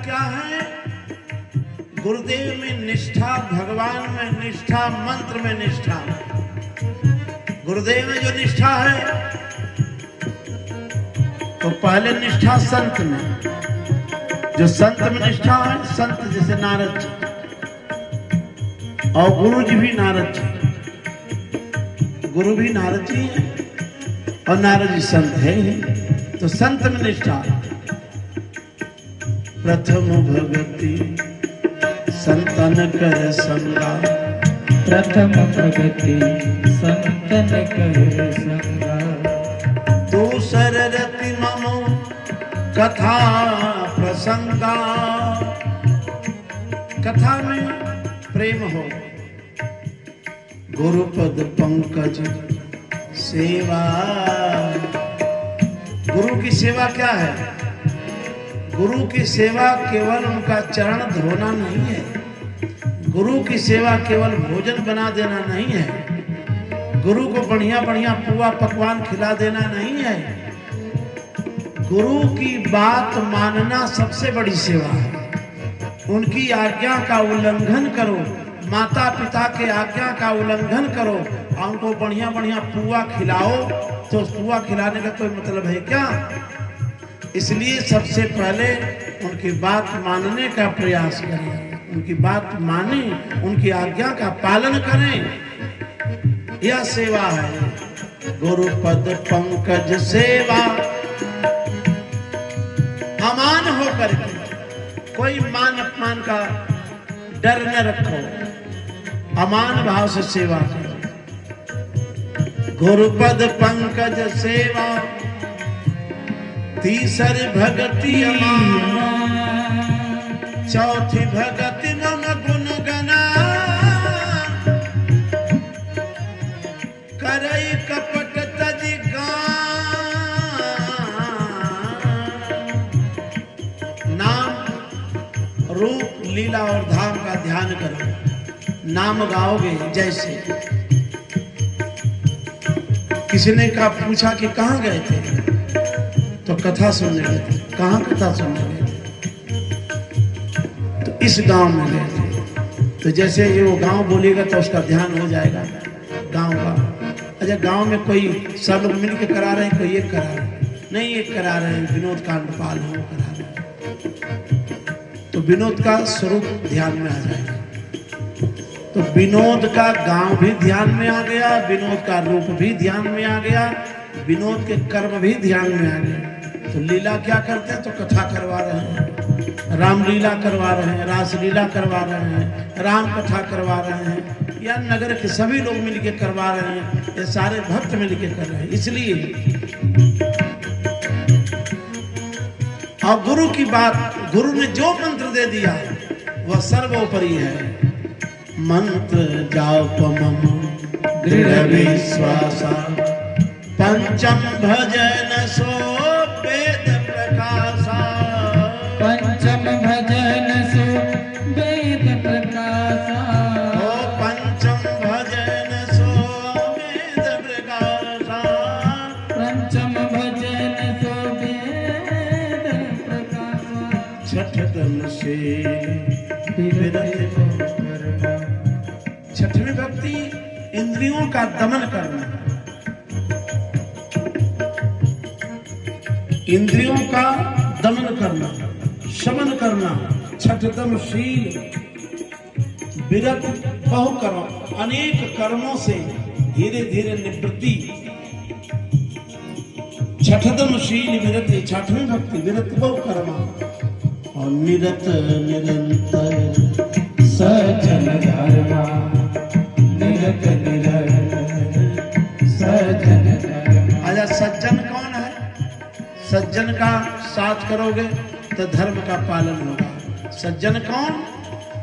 क्या है? गुरुदेव में निष्ठा, भगवान में निष्ठा, मंत्र में निष्ठा। गुरुदेव में जो निष्ठा है तो पहले निष्ठा संत में, जो संत में निष्ठा है, संत जैसे नारद जी और गुरु जी भी नारद जी, गुरु भी नारद जी है और नारद जी संत है। तो संत में निष्ठा, प्रथम भगति संतन कर संगा, प्रथम प्रगति संतन कर संगा, दूसर रति मम कथा प्रसंगा। कथा में प्रेम हो, गुरुपद पंकज सेवा। गुरु की सेवा क्या है? गुरु की सेवा केवल उनका चरण धोना नहीं है। गुरु की सेवा केवल भोजन बना देना नहीं है। गुरु को बढ़िया बढ़िया पुआ पकवान खिला देना नहीं है। गुरु की बात मानना सबसे बड़ी सेवा है। उनकी आज्ञा का उल्लंघन करो, माता पिता के आज्ञा का उल्लंघन करो और उनको बढ़िया बढ़िया पुआ खिलाओ, तो पुआ खिलाने का कोई मतलब है क्या? इसलिए सबसे पहले उनकी बात मानने का प्रयास करें, उनकी बात माने, उनकी आज्ञा का पालन करें। यह सेवा है गुरुपद पंकज सेवा। अमान होकर के कोई मान अपमान का डर न रखो, अमान भाव से सेवा करो। गुरुपद पंकज सेवा, तीसरी भगति अमान, चौथी भगति मम गुण गना, करई कपट तजि नाम रूप लीला और धाम का ध्यान करो। नाम गाओगे जैसे किसी ने कहा, पूछा कि कहाँ गए थे, तो कथा सुनने गए थे। कहाँ कथा सुनने गए थे? तो इस गांव में गए थे। तो जैसे ये वो गांव बोलेगा तो उसका ध्यान हो जाएगा गांव का। अच्छा, गांव में कोई सब लोग मिल के करा रहे हैं, कोई एक करा रहे हैं, नहीं एक करा रहे हैं, विनोद कांडपाल है वो करा रहे हैं, तो विनोद का स्वरूप ध्यान में आ जाएगा। तो विनोद का गांव भी ध्यान में आ गया, विनोद का रूप भी ध्यान में आ गया, विनोद के कर्म भी ध्यान में आ गए। तो लीला क्या करते हैं? तो कथा करवा रहे हैं, रामलीला करवा रहे हैं, रासलीला करवा रहे हैं, राम कथा करवा रहे हैं, या नगर के सभी लोग मिलके करवा रहे हैं, ये सारे भक्त मिलके कर रहे हैं। इसलिए और गुरु की बात, गुरु ने जो मंत्र दे दिया वह सर्वोपरि है। मंत्र जाप मम दृढ़ विश्वासा, पंचम भजन सो वेद प्रकाशा, पंचम भजन सो वेद प्रकाशा, ओ पंचम भजन सो वेद प्रकाशा, पंचम भजन सो वेद प्रकाशा, छठम से छठवीं भक्ति इंद्रियों का दमन करना, इंद्रियों का दमन करना, शमन करना। छठतम शील, विरत बहु कर्म, अनेक कर्मों से धीरे धीरे निवृत्ति। छठतम शील विरत, छठवीं भक्ति विरत बहु कर्म और निरत निरंतर सज्जन धर्मा, निरत निरंतर सज्जन धर्मा। आजा, सज्जन कौन है? सज्जन का साथ करोगे तो धर्म का पालन होगा। सज्जन कौन?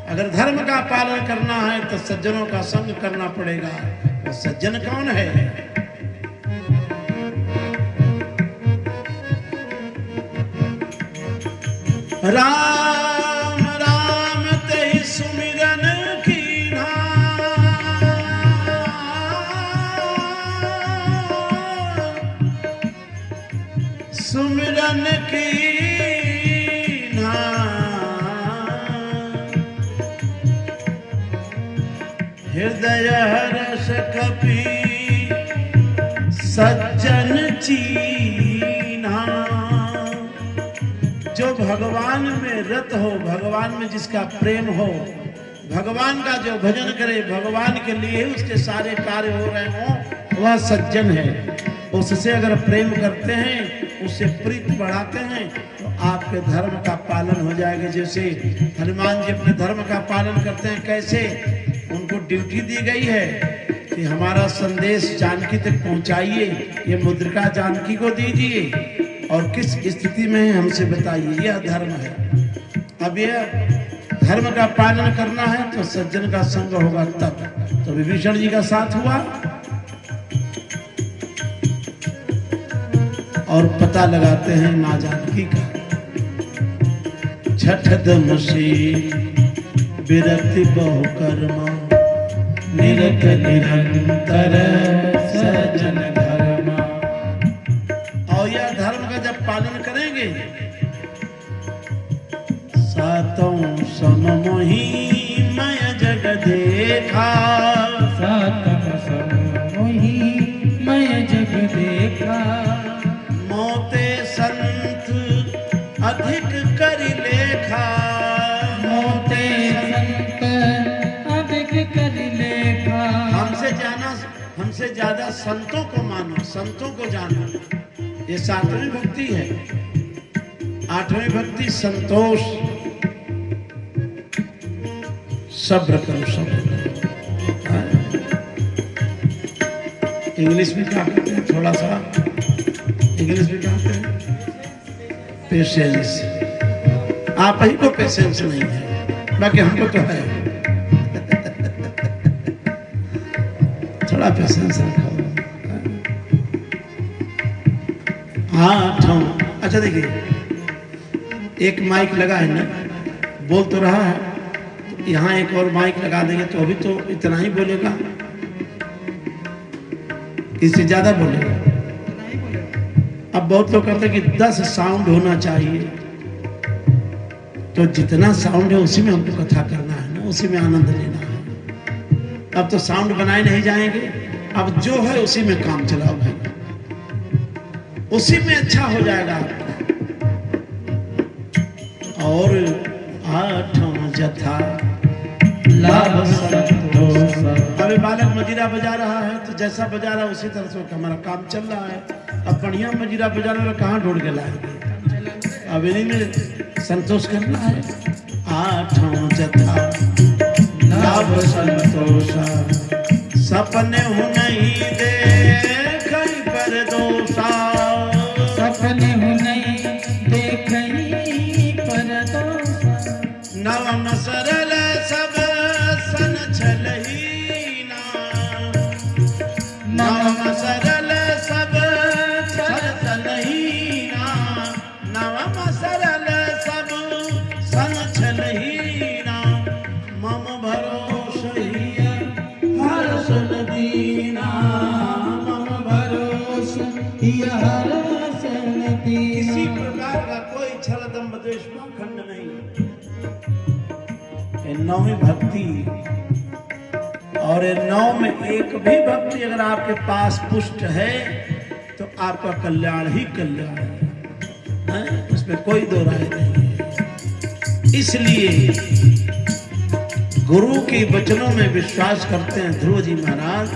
अगर धर्म का पालन करना है तो सज्जनों का संग करना पड़ेगा। तो सज्जन कौन है? राम राम तेहि सुमिरन कीन्हा, सुमिरन कीन्हा, हृदय हर्ष कपि सज्जन चीन्हा। जो भगवान में रत हो, भगवान में जिसका प्रेम हो, भगवान का जो भजन करे, भगवान के लिए उसके सारे कार्य हो रहे हो, वह सज्जन है। उससे अगर प्रेम करते हैं, उससे प्रीत बढ़ाते हैं, तो आपके धर्म का पालन हो जाएगा। जैसे हनुमान जी अपने धर्म का पालन करते हैं, कैसे? उनको ड्यूटी दी गई है कि हमारा संदेश जानकी तक पहुंचाइए, ये मुद्रिका जानकी को दीजिए और किस स्थिति में है हमसे बताइए। यह धर्म है। अब यह धर्म का पालन करना है तो सज्जन का संग होगा तब। तो विभीषण जी का साथ हुआ और पता लगाते हैं मां जानकी का। छठ दमसी विरक्ति बहु कर्मा, निरत निरंतर सज्जन धर्मा। और यह धर्म का जब पालन करेंगे, सातों सममोहि मय जग देखा, सातम सममोहि मय जग देखा। मोते संत अधिक कर लेखा, मोते संत अधिक कर लेखा। हमसे ज्यादा संतों को मानो, संतों को जानो। ये 7वीं भक्ति है। 8वीं भक्ति संतोष, सब्र करो, सब्र करो। इंग्लिश में क्या कहते हैं? थोड़ा सा इंग्लिश में क्या कहते हैं? पेशेंस। आप ही को पेशेंस नहीं है, बाकी हमको तो है। थोड़ा पेशेंस रखो। हाँ, अच्छा देखिए, एक माइक लगा है ना, बोल तो रहा है, यहाँ एक और माइक लगा देंगे तो अभी तो इतना ही बोलेगा, इससे ज्यादा बोलेगा। अब बहुत लोग कहते हैं कि 10 साउंड होना चाहिए, तो जितना साउंड है उसी में हमको कथा करना है ना, उसी में आनंद लेना है। अब तो साउंड बनाए नहीं जाएंगे, अब जो है उसी में काम चलाओ भाई, उसी में अच्छा हो जाएगा आपका। और 8वां जथा लाभ संतोष। अभी बालक मजीरा बजा रहा है, तो जैसा बजा रहा है उसी तरह से हमारा काम चल रहा है। अब बढ़िया मजीरा बजाने वाला कहाँ ढूंढ के लाएंगे? अब इन्हीं में संतोष करना है। 8वां जथा लाभ संतोष, सपने हो नहीं देख पर दोषा, सपने हो नहीं देखई पर दोषा। नवम सरल सब सन छलहीना, नवम सरल सब सन छलहीना, नवम सरल सब सन छलहीना। मम भरोसा हर्ष दीना, मम भरोसा हर्ष दीना। किसी प्रकार का कोई छल दंभ द्वेष पाखंड नहीं। 9वीं भक्ति, और 9 में एक भी भक्ति अगर आपके पास पुष्ट है तो आपका कल्याण ही कल्याण है, उसमें कोई दो राय नहीं है। इसलिए गुरु के वचनों में विश्वास करते हैं ध्रुव जी महाराज,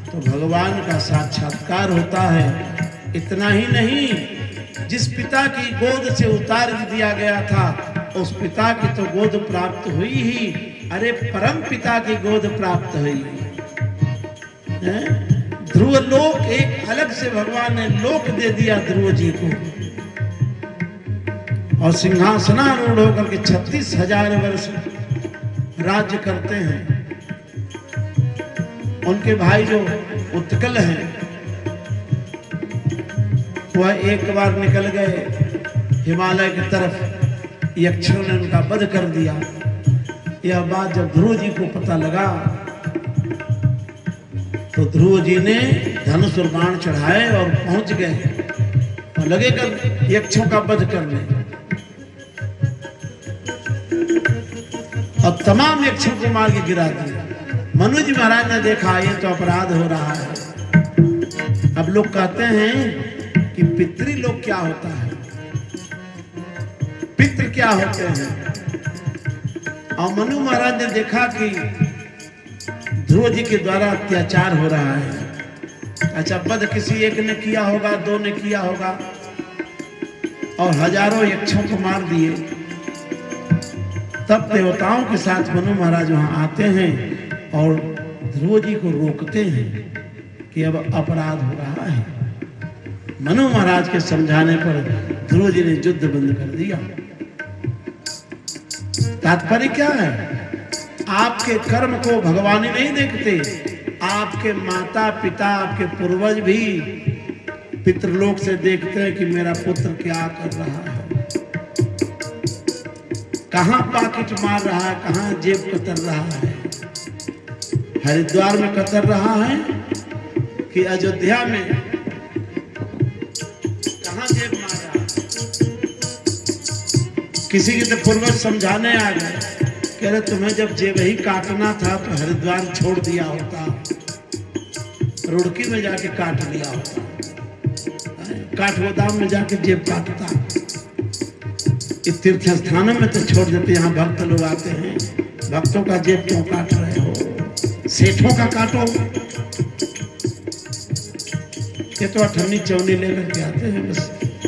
तो भगवान का साक्षात्कार होता है। इतना ही नहीं, जिस पिता की गोद से उतार दिया गया था, उस पिता की तो गोद प्राप्त हुई ही, अरे परम पिता की गोद प्राप्त हुई। ध्रुव लोक एक अलग से भगवान ने लोक दे दिया ध्रुव जी को, और सिंहासनारूढ़ होकर के 36,000 वर्ष राज्य करते हैं। उनके भाई जो उत्कल हैं, वह एक बार निकल गए हिमालय की तरफ, यक्षों ने उनका वध कर दिया। यह बात जब ध्रुव जी को पता लगा, तो ध्रुव जी ने धनुष और बाण चढ़ाए और पहुंच गए और लगे कर यक्षों का वध करने, और तमाम यक्षों को मार के गिरा दिया। मनु जी महाराज ने देखा ये तो अपराध हो रहा है। अब लोग कहते हैं कि पितृलोक क्या होता है, पितृ क्या होते हैं। और मनु महाराज ने देखा कि ध्रुव जी के द्वारा अत्याचार हो रहा है। अच्छा, वध किसी एक ने किया होगा, दो ने किया होगा, और हजारों यक्षों को मार दिए। तब देवताओं के साथ मनु महाराज वहां आते हैं और ध्रुव जी को रोकते हैं कि अब अपराध हो रहा है। मनु महाराज के समझाने पर ध्रुव जी ने युद्ध बंद कर दिया। तात्पर्य क्या है? आपके कर्म को भगवान ही नहीं देखते, आपके माता पिता, आपके पूर्वज भी पितृलोक से देखते हैं कि मेरा पुत्र क्या कर रहा है, कहां पाकिट मार रहा है, कहां जेब कतर रहा है। हरिद्वार में कतर रहा है कि अयोध्या में कहां जेब मार रहा है। किसी के तो पूर्वज समझाने आ गए, कह रहे तुम्हें जब जेब ही काटना था तो हरिद्वार छोड़ दिया होता, रुड़की में जाके काट लिया होता, काठगोदाम में जाके जेब काटता। इस तीर्थ स्थानों में तो छोड़ देते, यहाँ भक्त लोग आते हैं, भक्तों का जेब क्यों काट रहे हो, सेठों का काटो। ये तो अठन्नी चौनी लेकर के आते हैं, बस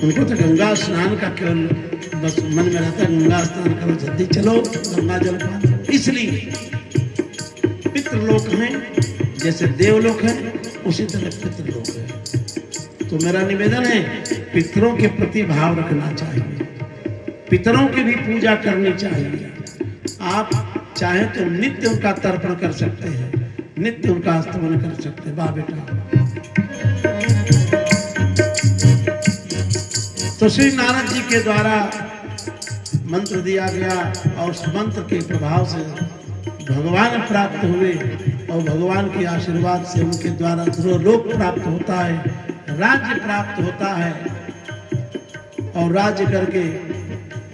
उनको तो गंगा स्नान का केवल बस मन में रहता है, गंगा स्नान करो, जल्दी चलो गंगा जल पान। इसलिए पितृलोक हैं, जैसे देवलोक है उसी तरह पितृलोक है। तो मेरा निवेदन है, पितरों के प्रति भाव रखना चाहिए, पितरों की भी पूजा करनी चाहिए। आप चाहे तो नित्य उनका तर्पण कर सकते हैं, नित्य उनका स्तमन कर सकते हैं। वाह बेटा। तो श्री नारद जी के द्वारा मंत्र दिया गया और उस मंत्र के प्रभाव से भगवान प्राप्त हुए और भगवान के आशीर्वाद से उनके द्वारा ध्रुवलोक प्राप्त होता है, राज्य प्राप्त होता है, और राज्य करके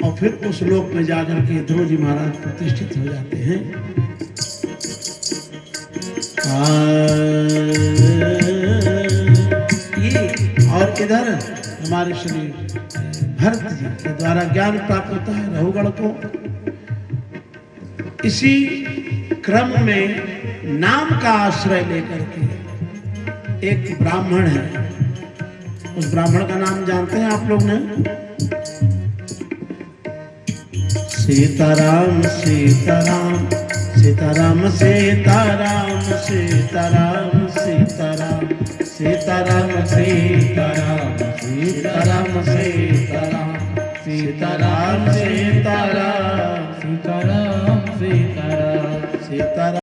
और फिर उस लोक में जाकर के ध्रुव जी महाराज प्रतिष्ठित हो जाते हैं। ये और इधर हमारे श्री भरत जी के द्वारा ज्ञान प्राप्त होता है रहुगण को। इसी क्रम में नाम का आश्रय लेकर के एक ब्राह्मण है, उस ब्राह्मण का नाम जानते हैं आप लोग ने? सीताराम सीताराम सीताराम सीताराम सीताराम सीताराम सीताराम सीताराम सीताराम सीताराम सीताराम सीताराम सीताराम सीताराम सीताराम।